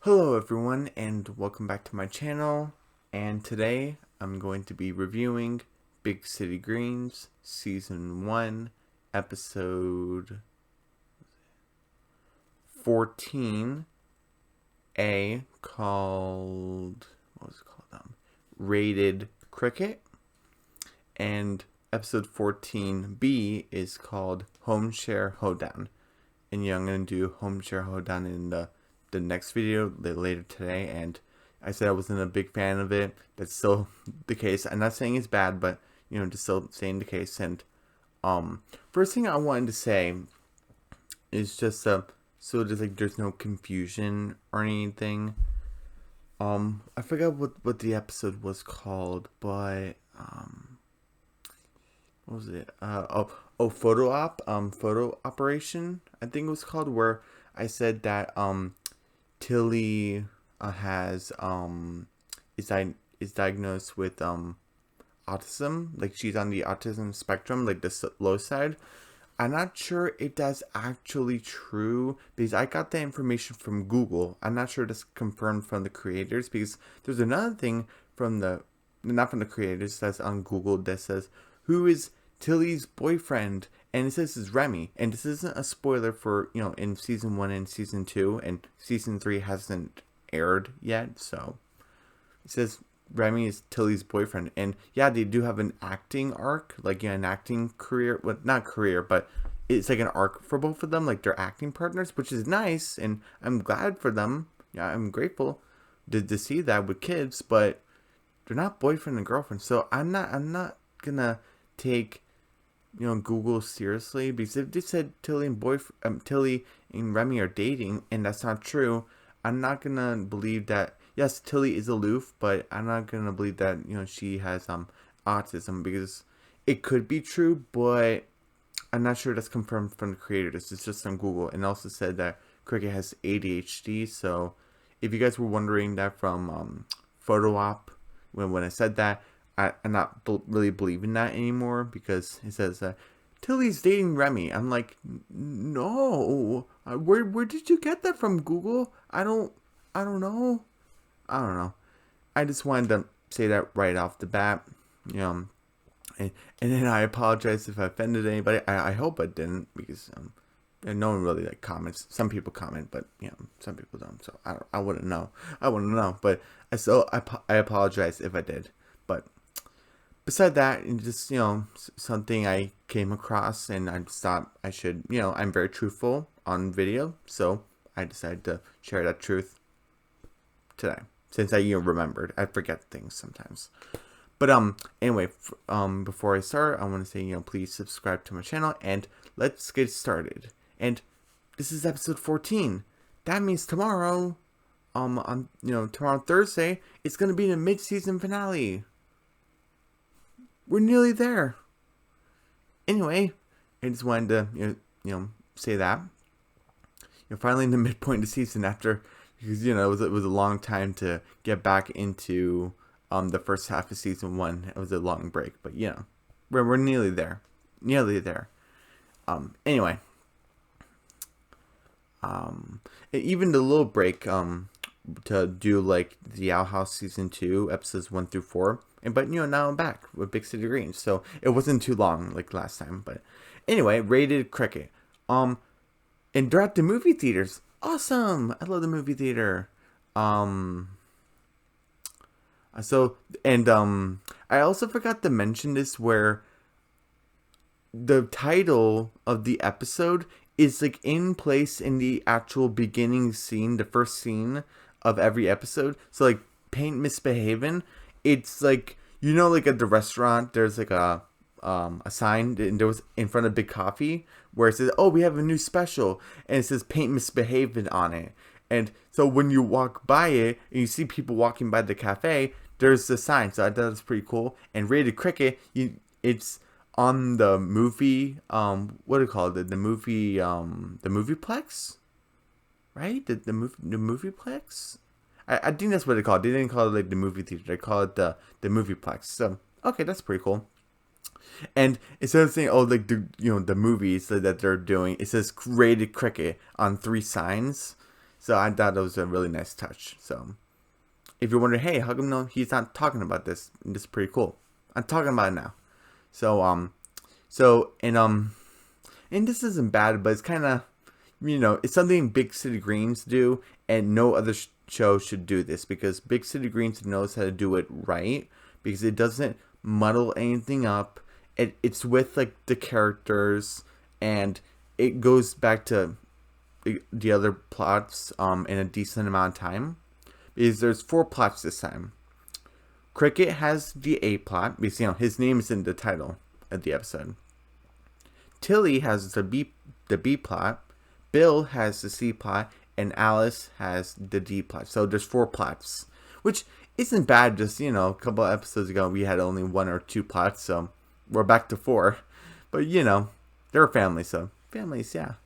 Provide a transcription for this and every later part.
Hello everyone and welcome back to my channel, and today I'm going to be reviewing Big City Greens Season 1 Episode 14A called, what was it called? Rated Cricket, and Episode 14B is called Home Share Hoedown. And I'm going to do Home Share Hoedown in the next video later today, and I said I wasn't a big fan of it. That's still the case. I'm not saying it's bad, but just still saying the case. And first thing I wanted to say is just so there's no confusion or anything. I forgot what the episode was called, but what was it? Photo operation, I think it was called, where I said that Tilly is diagnosed with autism, like she's on the autism spectrum, like the low side. I'm not sure if that's actually true because I got the information from Google. I'm not sure that's confirmed from the creators, because there's another thing not from the creators, that's on Google, that says who is Tilly's boyfriend, and it says it's Remy. And this isn't a spoiler for, in season 1 and season 2, and season 3 hasn't aired yet, so it says Remy is Tilly's boyfriend. And yeah, they do have an acting arc, like an acting career, well, not career, but it's like an arc for both of them, like they're acting partners, which is nice, and I'm glad for them. Yeah, I'm grateful to see that with kids, but they're not boyfriend and girlfriend. So I'm not gonna take Google seriously, because if they said Tilly and Remy are dating and that's not true, I'm not gonna believe that. Yes, Tilly is aloof, but I'm not gonna believe that she has autism, because it could be true, but I'm not sure that's confirmed from the creators. It's just on Google, and also said that Cricket has ADHD. So if you guys were wondering that from photo op, when I said that, I'm not really believing that anymore, because it says Tilly's dating Remy. I'm like, no. Where did you get that from, Google? I don't know. I don't know. I just wanted to say that right off the bat. And then I apologize if I offended anybody. I hope I didn't, because and no one really comments. Some people comment, but some people don't. So I wouldn't know. But I apologize if I did. But beside that, just something I came across, and I just thought I should, I'm very truthful on video, so I decided to share that truth today, since I remembered. I forget things sometimes. But anyway, before I start, I want to say, please subscribe to my channel, and let's get started. And this is episode 14. That means tomorrow, tomorrow Thursday, it's gonna be the mid-season finale. We're nearly there. Anyway, I just wanted to say that you're finally in the midpoint of the season, after, because it was a long time to get back into the first half of season 1. It was a long break, but we're nearly there. Anyway, even the little break to do like the Owl House season 2 episodes 1 through 4, but now I'm back with Big City Greens, so it wasn't too long like last time. But anyway, rated Cricket, and they're at the movie theaters. Awesome. I love the movie theater. So, and I also forgot to mention this, where the title of the episode is like in place in the actual beginning scene, the first scene of every episode. So like Paint Misbehavin', it's like, like at the restaurant, there's like a sign, and there was in front of Big Coffee, where it says, oh, we have a new special, and it says Paint Misbehavin' on it. And so when you walk by it and you see people walking by the cafe, there's the sign. So I thought it was pretty cool. And rated Cricket, it's on the movie, what do you call it? The movieplex, right? The movieplex. I think that's what they call it. They didn't call it like the movie theater. They call it the movieplex. So okay, that's pretty cool. And instead of saying, oh, like the movies that they're doing, it says rated Cricket on 3 signs. So I thought that was a really nice touch. So if you're wondering, hey, how come no he's not talking about this? This is pretty cool. I'm talking about it now. So and this isn't bad, but it's kind of, it's something Big City Greens do, and no other show should do this, because Big City Greens knows how to do it right, because it doesn't muddle anything up. It's with like the characters, and it goes back to the other plots in a decent amount of time, because there's 4 plots this time. Cricket has the A plot, because his name is in the title of the episode. Tilly has the B plot, Bill has the C plot, and Alice has the D plot. So there's 4 plots, which isn't bad. Just, a couple of episodes ago we had only 1 or 2 plots, so we're back to 4. But they're a family, so families, yeah.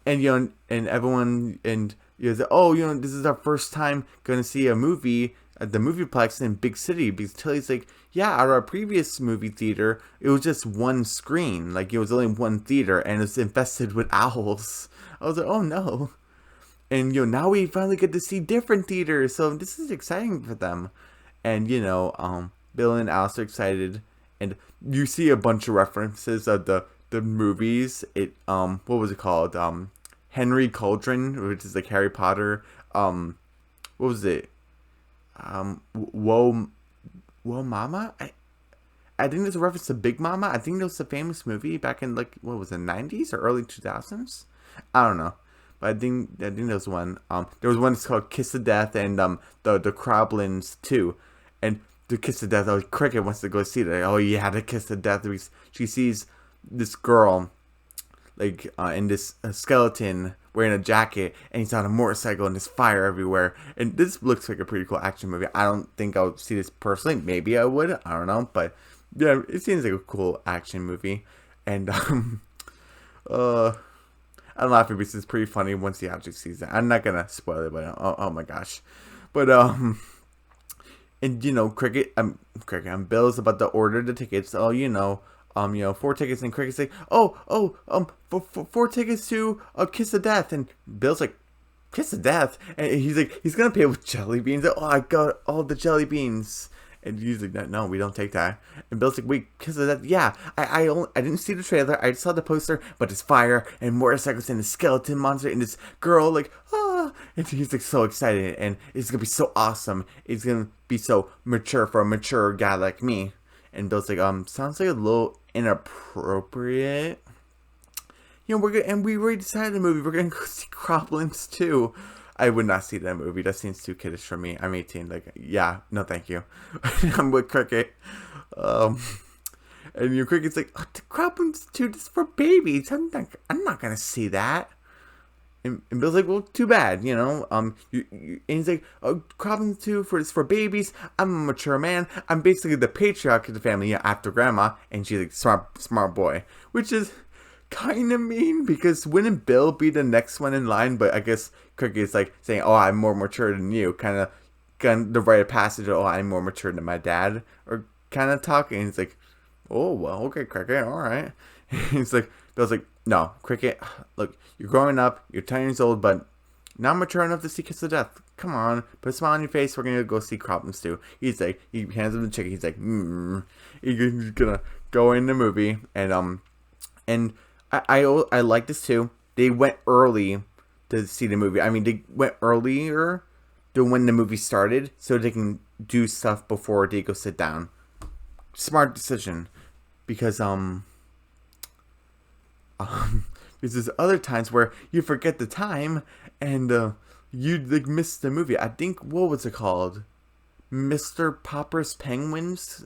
And and everyone, and this is our first time going to see a movie at the movieplex in Big City, because Tilly's like, yeah, at our previous movie theater, it was just 1 screen. Like, it was only 1 theater, and it was infested with owls. I was like, oh no. And, now we finally get to see different theaters, so this is exciting for them. And, Bill and Alice are excited, and you see a bunch of references of the movies. What was it called? Henry Cauldron, which is like Harry Potter. What was it? Whoa Mama? I think there's a reference to Big Mama. I think it was a famous movie back in, like, what was it, 90s or early 2000s? I don't know. But I think there was one. There was one that's called Kiss of Death, and the Croblins too. And the Kiss of Death, Cricket wants to go see that. Oh yeah, the Kiss of Death. She sees this girl, like, in this skeleton wearing a jacket, and he's on a motorcycle, and there's fire everywhere. And this looks like a pretty cool action movie. I don't think I'll see this personally. Maybe I would. I don't know. But yeah, it seems like a cool action movie. And I'm laughing because it's pretty funny once he actually sees it. I'm not gonna spoil it, but oh my gosh. But and Cricket, Bill's about to order the tickets. 4 tickets, and Cricket's like, 4 tickets to Kiss of Death, and Bill's like, Kiss of Death, and he's like, he's gonna pay with jelly beans. Oh, I got all the jelly beans, and he's like, no, we don't take that. And Bill's like, wait, Kiss of Death? Yeah, I didn't see the trailer, I just saw the poster, but it's fire and motorcycles and a skeleton monster and this girl, like, and he's like so excited, and it's gonna be so awesome. It's gonna be so mature for a mature guy like me. And Bill's like, sounds like a little inappropriate. We already decided the movie. We're gonna go see Croblins too. I would not see that movie. That seems too kiddish for me. I'm 18. Like, yeah, no, thank you. I'm with Cricket. And Cricket's like, the Croblins too. This is for babies. I'm not gonna see that. And Bill's like, well, too bad, and he's like, Croblins 2 for babies. I'm a mature man. I'm basically the patriarch of the family, after grandma. And she's like, smart boy. Which is kind of mean, because wouldn't Bill be the next one in line? But I guess Cricket's like saying, oh, I'm more mature than you. Kind of the rite of passage of, oh, I'm more mature than my dad. Or kind of talking. And he's like, oh, well, okay, Cricket, all right. He's like, Bill's like, no, Cricket, look, you're growing up, you're 10 years old, but not mature enough to see Kiss of Death. Come on, put a smile on your face, we're gonna go see Croblins too. He's like, he hands him the chicken, he's like, he's gonna go in the movie, and I like this too. They went early to see the movie. I mean, they went earlier than when the movie started, so they can do stuff before they go sit down. Smart decision, because because there's other times where you forget the time and you like miss the movie. I think, what was it called? Mr. Popper's Penguins?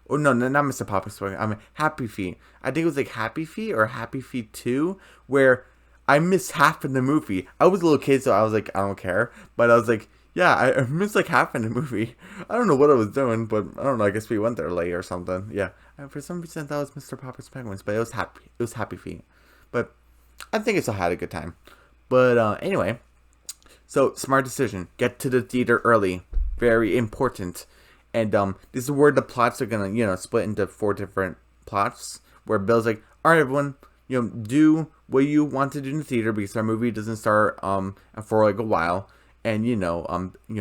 Oh no, not Mr. Popper's Penguins. Happy Feet. I think it was like Happy Feet or Happy Feet 2, where I missed half of the movie. I was a little kid, so I was like, I don't care. But I was like, yeah, I missed like half of the movie. I don't know what I was doing, but I don't know. I guess we went there late or something. Yeah, and for some reason that was Mr. Popper's Penguins, but it was Happy Feet. But I think I still had a good time. But anyway, so smart decision. Get to the theater early. Very important. And this is where the plots are gonna split into 4 different plots. Where Bill's like, all right, everyone, do what you want to do in the theater because our movie doesn't start for like a while. And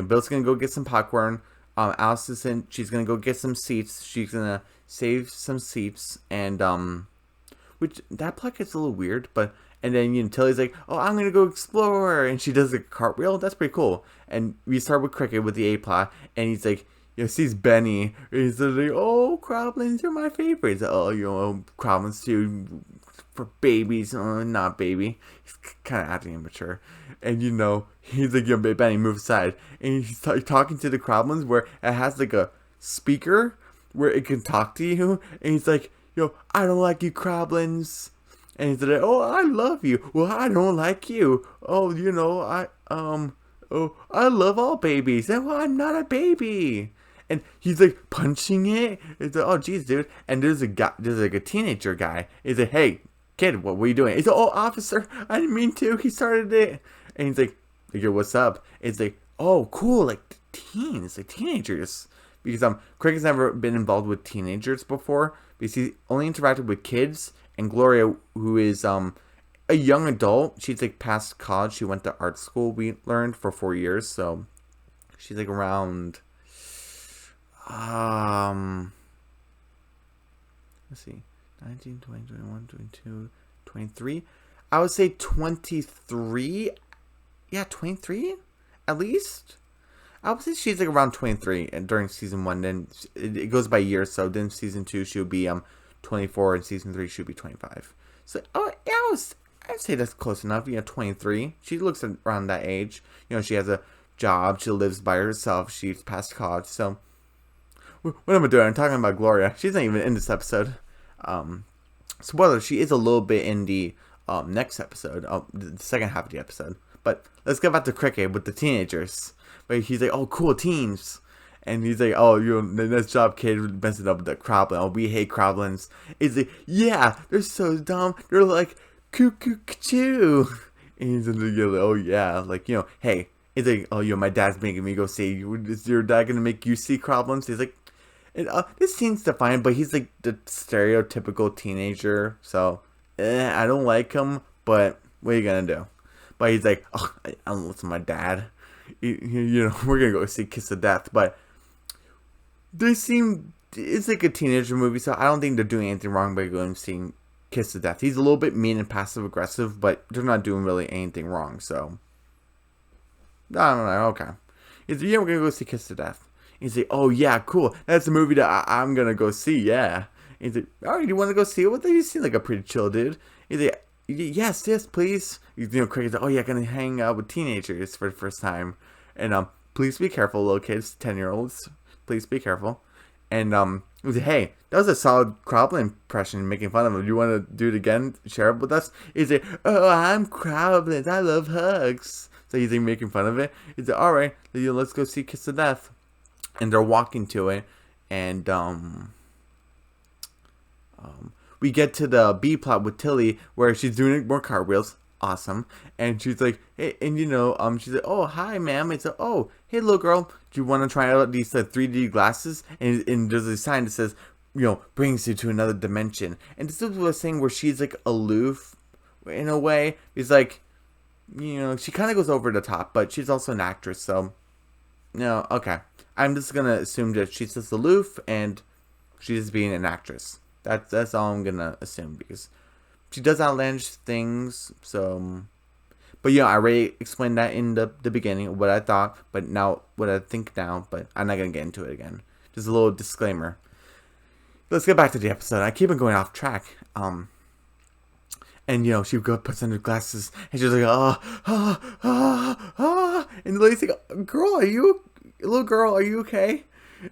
Bill's gonna go get some popcorn. Alice she's gonna go get some seats. She's gonna save some seats, and which that plot gets a little weird, but and then Tilly's like, oh, I'm gonna go explore, and she does a cartwheel. That's pretty cool. And we start with Cricket with the A plot, and he's like, sees Benny. He's like, oh, Croblins are my favorites. Oh, Croblins too for babies. Oh, not baby. He's kind of acting immature, and he's like, Benny, move aside, and he's talking to the Croblins where it has like a speaker where it can talk to you, and he's like, I don't like you, Croblins. And he's like, oh, I love you. Well, I don't like you. Oh, I love all babies. And well, I'm not a baby. And he's like punching it. It's like, oh, geez, dude. And there's like a teenager guy. He's like, hey, kid, what were you doing? He's like, oh, officer, I didn't mean to. He started it. And he's like, yo, what's up? It's like, oh, cool, like teens, like teenagers. Because Cricket's never been involved with teenagers before. Because he only interacted with kids. And Gloria, who is a young adult, she's like past college. She went to art school, we learned, for 4 years. So she's like around, let's see, 19, 20, 21, 22, 23. I would say 23. Yeah, 23 at least. I would say she's like around 23 during season 1. Then it goes by years. So then season 2 she'll be 24, and season 3 should be 25. So yeah, I'd say that's close enough. 23. She looks around that age. She has a job. She lives by herself. She's past college. So what am I doing? I'm talking about Gloria. She's not even in this episode. Spoiler: she is a little bit in the next episode, the second half of the episode. But let's get back to Cricket with the teenagers. But he's like, oh, cool teens. And he's like, oh, nice job, kid, messing up with the Croblin. Oh, we hate Croblins. He's like, yeah, they're so dumb. They're like, cuckoo. And he's like, oh, yeah. Like, hey. He's like, oh, my dad's making me go see. Is your dad going to make you see Croblins? He's like, this scene's defined, but he's like the stereotypical teenager. So, I don't like him, but what are you going to do? But he's like, oh, I don't listen to my dad. We're going to go see Kiss of Death. But it's like a teenager movie, so I don't think they're doing anything wrong by going and seeing Kiss of Death. He's a little bit mean and passive aggressive, but they're not doing really anything wrong, so I don't know. Okay. He's like, yeah, we're gonna go see Kiss of Death. He's like, oh yeah, cool. That's a movie that I'm gonna go see. Yeah. He's like, all right, you want to go see it with them? You seem like a pretty chill dude. He's like, yes, please. Cricket's like, oh yeah, gonna hang out with teenagers for the first time, and please be careful, little kids, 10-year-olds. Please be careful. And he said, hey, that was a solid Croblin impression, making fun of him. Do you want to do it again? Share it with us? He said, oh, I'm Croblins. I love hugs. So he's like making fun of it. He said, all right, let's go see Kiss of Death. And they're walking to it. And we get to the B plot with Tilly where she's doing more cartwheels. Awesome. And she's like, hey, and she's like, oh, hi, ma'am. It's like, oh, hey, little girl, do you want to try out these 3D glasses? And there's a sign that says, brings you to another dimension. And this is what I was saying where she's like aloof in a way. It's like, she kind of goes over the top, but she's also an actress. So, okay. I'm just going to assume that she's just aloof and she's just being an actress. That's all I'm going to assume because she does outlandish things, so. But I already explained that in the beginning, what I thought, but now, what I think now, but I'm not going to get into it again. Just a little disclaimer. Let's get back to the episode. I keep on going off track. And, she puts on her glasses, and she's like, and the lady's like, little girl, are you okay?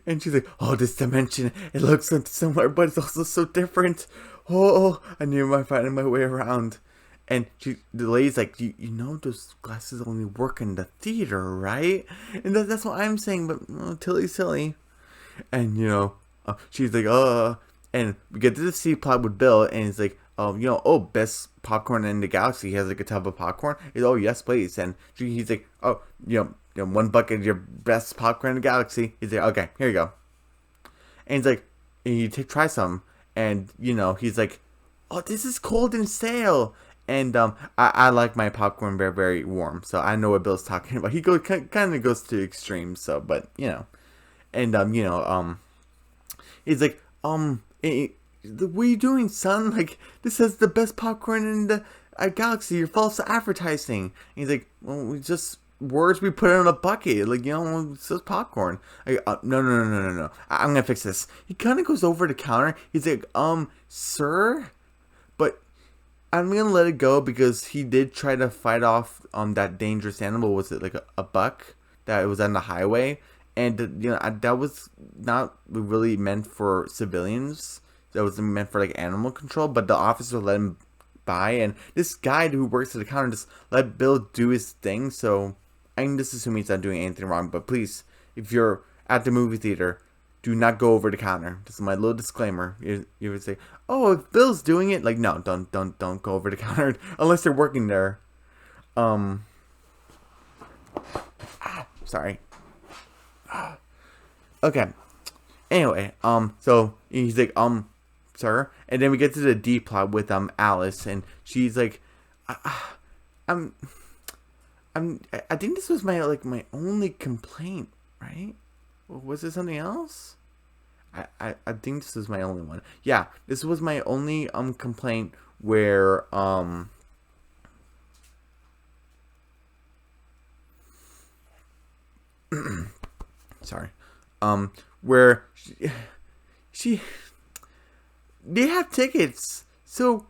And she's like, oh, this dimension, it looks similar, but it's also so different. Oh, I knew I finding my way around. And the lady's like, those glasses only work in the theater, right? And that's what I'm saying, but Tilly's silly. And, she's like, and we get to the C plot with Bill, and he's like, best popcorn in the galaxy. He has like a tub of popcorn. He's, oh, yes, please. And he's like, oh, one bucket of your best popcorn in the galaxy. He's like, okay, here you go. And he's like, and you try some. And, he's like, oh, this is cold and stale. And I like my popcorn very, very warm, so I know what Bill's talking about. He kind of goes to extremes, so but and he's like, what are you doing, son? Like, this is the best popcorn in the galaxy. You're false advertising. And he's like, well, we just words we put in a bucket. Like, it's just popcorn. Like, no, no, no, no, no, no. I'm gonna fix this. He kind of goes over the counter. He's like, sir, but I'm gonna let it go because he did try to fight off that dangerous animal. Was it like a buck that was on the highway? And that was not really meant for civilians. That was meant for like animal control. But the officer let him by, and this guy who works at the counter just let Bill do his thing. So I can just assume he's not doing anything wrong. But please, if you're at the movie theater, do not go over the counter. This is my little disclaimer. You would say, "Oh, if Bill's doing it, like no, don't go over the counter unless they're working there." Sorry. Okay. Anyway, so he's like, sir, and then we get to the D plot with Alice, and she's like, I'm, I think this was my only complaint, right? Was it something else? I think this was my only one. Yeah, this was my only complaint where sorry, where she they have tickets, so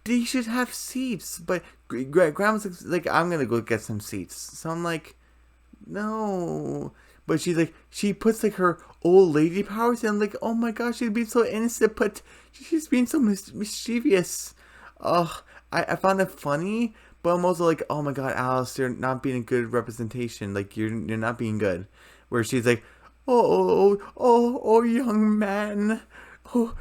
they should have seats. But Grandma's like, I'm gonna go get some seats. So I'm like, no. But she's like, she puts like her old lady powers, and I'm like, oh my gosh, she's being so innocent, but she's being so mischievous. Oh, I found it funny, but I'm also like, oh my god, Alice, you're not being a good representation. Like you're not being good. Where she's like, oh, young man, oh,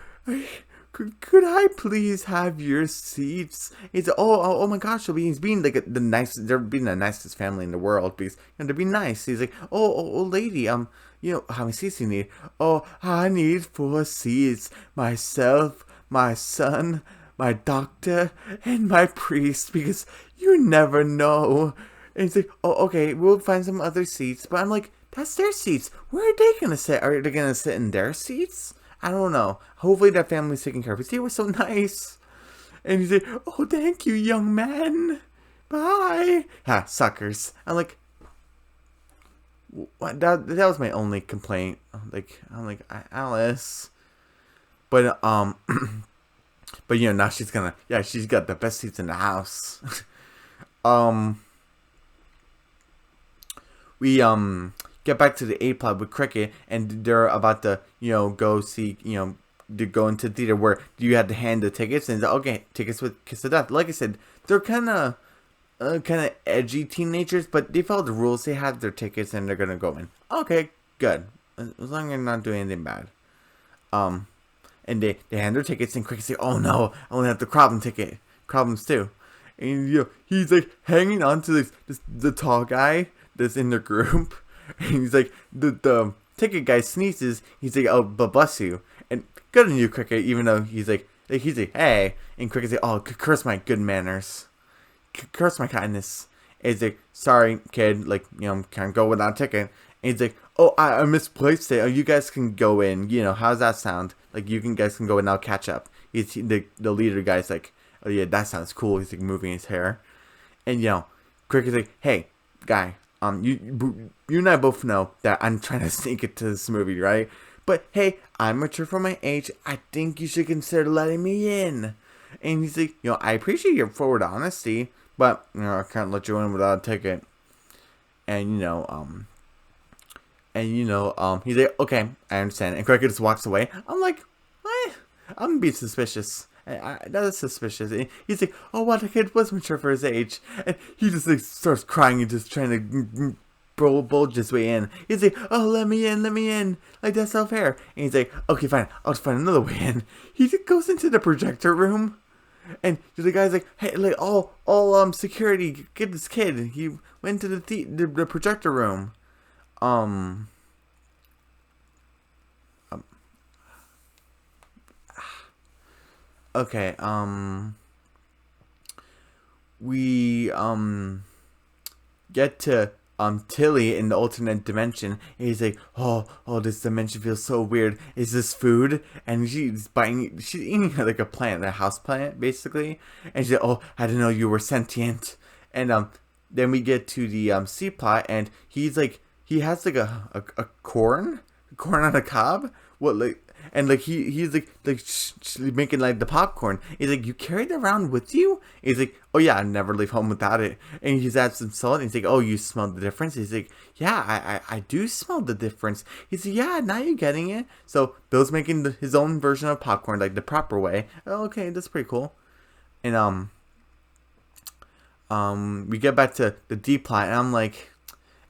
could I please have your seats? He's oh my gosh, he's being like the nicest. They're being the nicest family in the world because they're being nice. He's like, oh lady, how many seats do you need? Oh, I need 4 seats. Myself, my son, my doctor, and my priest, because you never know. And he's like, oh, okay, we'll find some other seats. But I'm like, that's their seats. Where are they gonna sit? Are they gonna sit in their seats? I don't know. Hopefully that family's taking care of it. They were so nice. And he's like, oh, thank you, young man. Bye. Ha, suckers. I'm like, what? That was my only complaint. I'm like, Alice. But, but now she's got the best seats in the house. We, get back to the A plot with Cricket, and they're about to, go see, to go into the theater where you had to hand the tickets, and okay, tickets with Kiss of Death. Like I said, they're kind of edgy teenagers, but they follow the rules. They have their tickets, and they're gonna go in. Okay, good, as long as they're not doing anything bad. And they hand their tickets, and Cricket say, "Oh no, I only have the Croblins too." And he's like hanging on to the tall guy that's in their group. And he's like, the ticket guy sneezes. He's like, oh, but bless you. And good on you, Cricket. Even though he's like, hey. And Cricket's like, oh, curse my good manners. Curse my kindness. And he's like, sorry, kid. Like, can't go without a ticket. And he's like, oh, I misplaced it. Oh, you guys can go in. How's that sound? Like, guys can go in. I'll catch up. The leader guy's like, oh yeah, that sounds cool. He's like moving his hair. And Cricket's like, hey, guy. You and I both know that I'm trying to sneak into this movie, right? But hey, I'm mature for my age. I think you should consider letting me in. And he's like, I appreciate your forward honesty, but I can't let you in without a ticket. And he's like, okay, I understand. And Cricket just walks away. I'm like, what? I'm gonna be suspicious. That's suspicious. And he's like, oh, what, the kid was mature for his age. And he just like starts crying and just trying to bulge his way in. He's like, oh, let me in. Like, that's not fair. And he's like, okay, fine, I'll just find another way in. He just goes into the projector room. And the guy's like, hey, like, all security, get this kid. He went to the projector room. Okay, we get to Tilly in the alternate dimension, and he's like, oh, this dimension feels so weird. Is this food? And she's eating like a plant, a house plant, basically. And she's like, oh, I didn't know you were sentient. And then we get to the C plot, and he's like, he has like a corn on a cob. What, like? And like he's like making like the popcorn. He's like, you carry it around with you? He's like, oh yeah, I never leave home without it. And he's added some salt. And he's like, oh, you smell the difference? He's like, yeah, I do smell the difference. He's like, yeah, now you're getting it. So Bill's making his own version of popcorn, like the proper way. Oh, okay, that's pretty cool. And we get back to the D plot, and I'm like,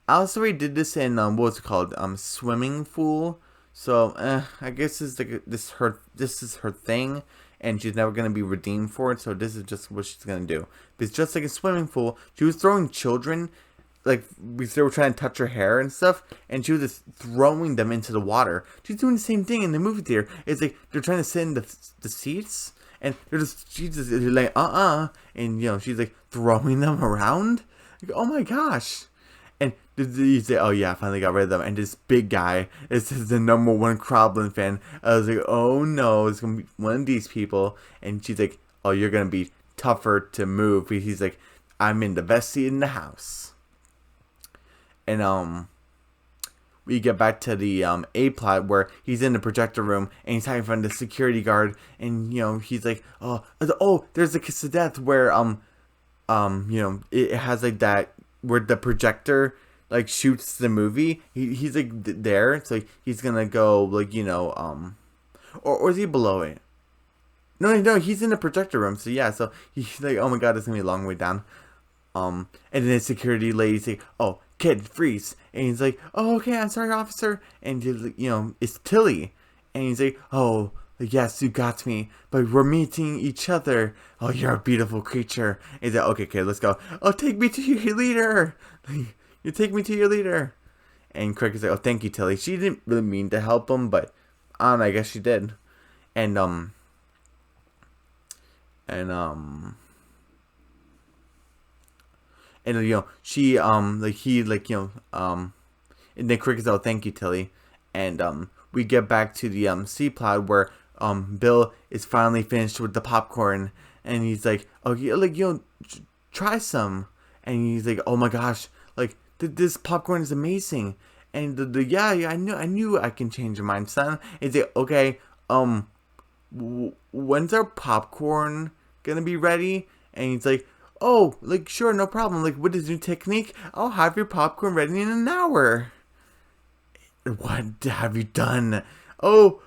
Alice already did this in what was it called? Swimming Fool. So I guess this is her thing, and she's never gonna be redeemed for it. So this is just what she's gonna do. Because just like a swimming pool, she was throwing children, like because they were trying to touch her hair and stuff, and she was just throwing them into the water. She's doing the same thing in the movie theater. It's like they're trying to sit in the seats, and she's just like and you know she's like throwing them around. Like, oh my gosh. And you say, oh yeah, I finally got rid of them. And this big guy is the #1 Croblin fan. I was like, oh no, it's going to be one of these people. And she's like, oh, you're going to be tougher to move. He's like, I'm in the best seat in the house. And we get back to the A plot where he's in the projector room and he's hiding from the security guard. And, you know, he's like, oh, there's a kiss of death where, you know, it has like that, where the projector like shoots the movie. He's like there, so he's gonna go like, you know, or is he below it? No, he's in the projector room. So yeah, so he's like, oh my god, it's gonna be a long way down. And then the security lady's like, oh, kid, freeze. And he's like, oh, okay, I'm sorry, officer. And you know, it's Tilly, and he's like, oh, yes, you got me, but we're meeting each other. Oh, you're a beautiful creature. And he's like, okay, let's go. Oh, take me to your leader. You take me to your leader. And Cricket's like, oh, thank you, Tilly. She didn't really mean to help him, but I guess she did. And you know, she like he like, you know, and then Cricket's like, oh, thank you, Tilly. And we get back to the C plot where Bill is finally finished with the popcorn, and he's like, oh, yeah, like, you know, try some. And he's like, oh my gosh, like this popcorn is amazing. And yeah, I knew I can change your mind, son. And he's like, okay, when's our popcorn gonna be ready? And he's like, oh, like, sure, no problem. Like, what is your technique? I'll have your popcorn ready in an hour. What have you done? Oh,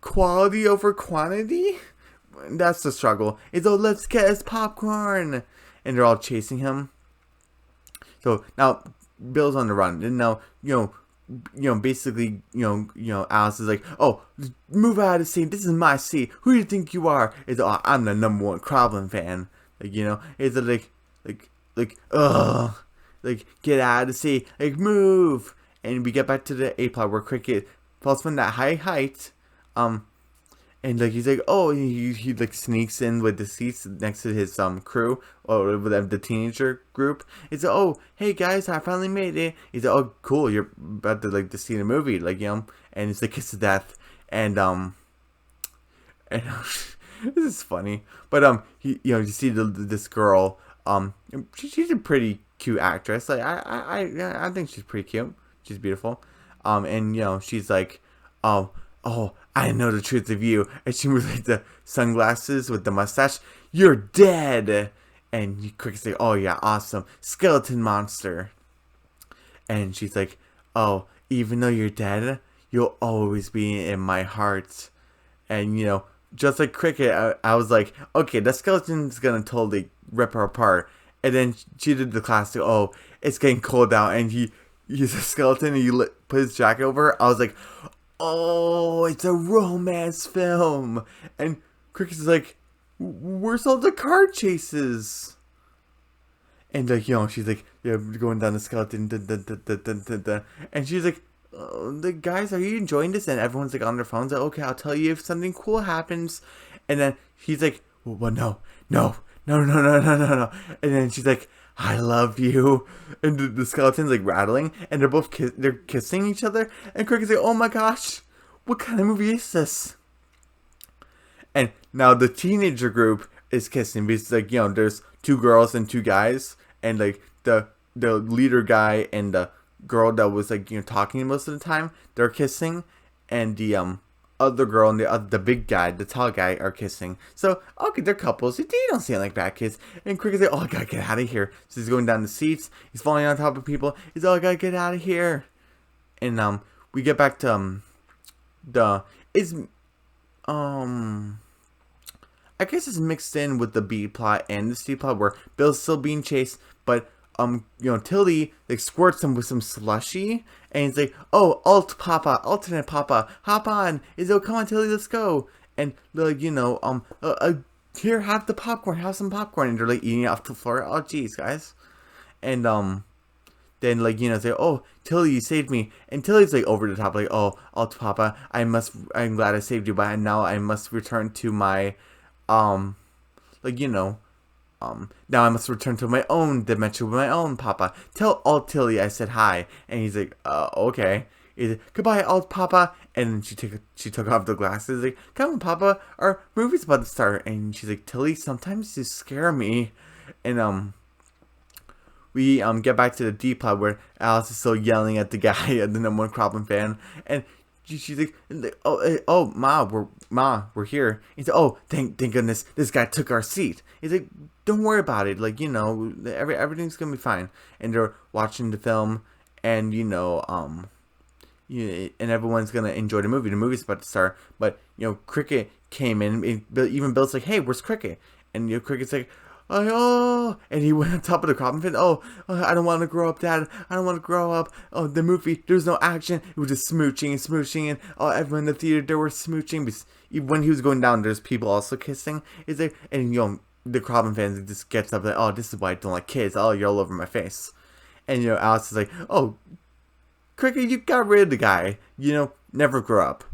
quality over quantity? That's the struggle. It's, oh, let's get his popcorn. And they're all chasing him. So now Bill's on the run. And now, you know, basically, you know, Alice is like, oh, move out of the scene. This is my seat. Who do you think you are? It's, oh, I'm the #1 Croblin fan. Like, you know, it's like, ugh. Like, get out of the seat. Like, move. And we get back to the A plot where Cricket falls from that high height. And like he's like, oh, he like sneaks in with the seats next to his crew, or with the teenager group. He's like, oh, hey guys, I finally made it. He's like, oh, cool, you're about to like to see the movie, like, you know. And it's the kiss of death, and this is funny, but he, you know, you see this girl, she's a pretty cute actress. Like I think she's pretty cute. She's beautiful, and you know, she's like, oh, I know the truth of you. And she moves like the sunglasses with the mustache. You're dead. And you quickly say, oh yeah, awesome. Skeleton monster. And she's like, oh, even though you're dead, you'll always be in my heart. And, you know, just like Cricket, I was like, okay, the skeleton's gonna totally rip her apart. And then she did the classic, oh, it's getting cold out. And he's a skeleton and you put his jacket over her. I was like, oh, it's a romance film. And Cricket's like, where's all the car chases? And like, you know, she's like, yeah, going down the skeleton, and she's like, oh, the guys, are you enjoying this? And everyone's like on their phones, like, okay, I'll tell you if something cool happens. And then he's like, well, no, no, no, no, no, no, no. And then she's like, I love you. And the skeleton's like rattling, and they're both they're kissing each other. And Cricket's like, oh my gosh, what kind of movie is this? And now the teenager group is kissing because like, there's two girls and two guys, and like the leader guy and the girl that was like talking most of the time, they're kissing, and the other girl and the big guy, the tall guy, are kissing. So okay, they're couples. They don't seem like bad kids. And Cricket's like, oh, I gotta get out of here. So he's going down the seats. He's falling on top of people. He's I gotta get out of here. And we get back to I guess it's mixed in with the B plot and the C plot where Bill's still being chased, but Tilly like squirts him with some slushy, and he's like, "Oh, alternate Papa, hop on!" He's like, "Come on, Tilly, let's go!" And like, here, have the popcorn, have some popcorn, and they're like eating it off the floor. Oh, jeez, guys. And then like say, "Oh, Tilly, you saved me," and Tilly's like over the top, like, "Oh, Papa, I'm glad I saved you, but now I must return to my now I must return to my own dimension with my own Papa. Tell Alt Tilly I said hi." And he's like, okay. He's like, "Goodbye, Alt Papa." And she took off the glasses. Like, "Come on, Papa, our movie's about to start." And she's like, "Tilly, sometimes you scare me." And we get back to the D plot where Alice is still yelling at the guy, at the #1 Croblin fan, and she's like, "Oh, Ma, we're here." He's like, "Oh, thank goodness, this guy took our seat." He's like, "Don't worry about it. Like, everything's gonna be fine." And they're watching the film, and and everyone's gonna enjoy the movie. The movie's about to start, but Cricket came in. Even Bill's like, "Hey, where's Cricket?" And Cricket's like, "Oh," and he went on top of the Croblin fan. Oh, I don't want to grow up, Dad. I don't want to grow up. Oh, the movie, there was no action. It was just smooching and smooching, and everyone in the theater, they were smooching. Because when he was going down, there's people also kissing. Is there? And the Croblin fans just gets up like, "Oh, this is why I don't like kids. Oh, you're all over my face." And Alice is like, "Oh, Cricket, you got rid of the guy. Never grow up."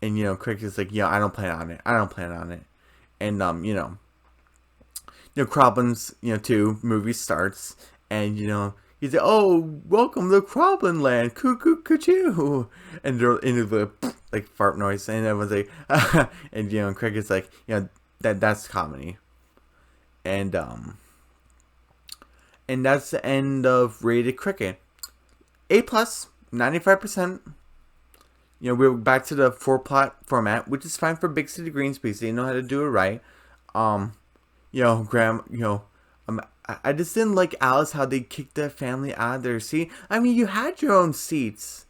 And Cricket's like, "I don't plan on it. I don't plan on it." And Croblins, 2 movie starts, and he's like, "Oh, welcome to Croblin land, cuckoo." And they're into the like fart noise, and everyone's like, and Cricket's like, that's comedy. And that's the end of Rated Cricket. A+, 95%. We're back to the 4-plot format, which is fine for Big City Greens because they know how to do it right. I just didn't like Alice, how they kicked that family out of their seat. I mean, you had your own seats.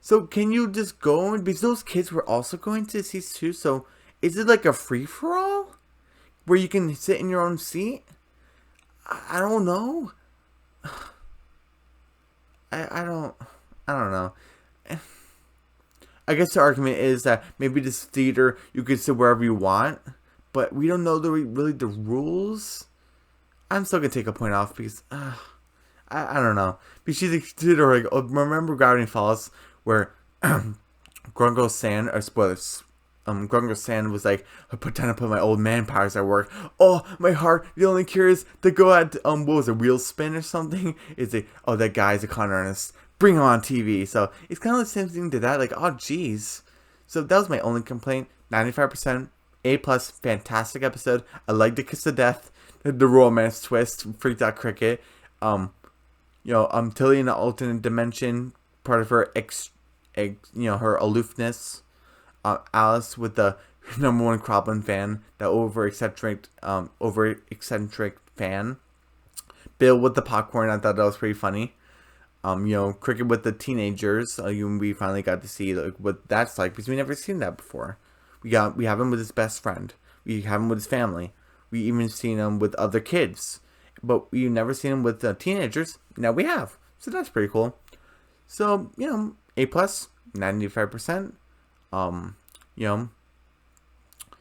So can you just go? Because those kids were also going to seats too. So is it like a free-for-all? Where you can sit in your own seat? I don't know. I don't know. I guess the argument is that maybe this theater, you can sit wherever you want. But we don't know really the rules. I'm still gonna take a point off because I don't know. Because she's like, "Oh, remember Gravity Falls where Grungo Sand, or spoilers, Grungo Sand was like, I pretend to put my old man powers at work. Oh, my heart, the only cure is to go at what was it, wheel spin or something? Is it? Oh, that guy's a con artist. Bring him on TV." So it's kind of the same thing to that. Like, oh, jeez. So that was my only complaint. 95%. A+, fantastic episode. I like the kiss of death, the romance twist, freaked out Cricket. Tilly in an alternate dimension, part of her her aloofness. Alice with the #1 Croblin fan, the over eccentric fan. Bill with the popcorn. I thought that was pretty funny. Cricket with the teenagers. We finally got to see like what that's like because we never seen that before. We have him with his best friend. We have him with his family. We even seen him with other kids, but we've never seen him with teenagers. Now we have, so that's pretty cool. So A+, 95%.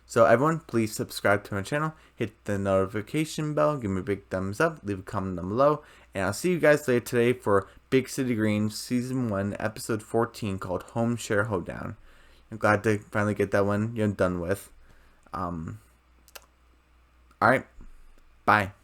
So everyone, please subscribe to my channel, hit the notification bell, give me a big thumbs up, leave a comment down below, and I'll see you guys later today for Big City Greens Season 1, Episode 14, called Home Share Hoedown. I'm glad to finally get that one done with. Alright. Bye.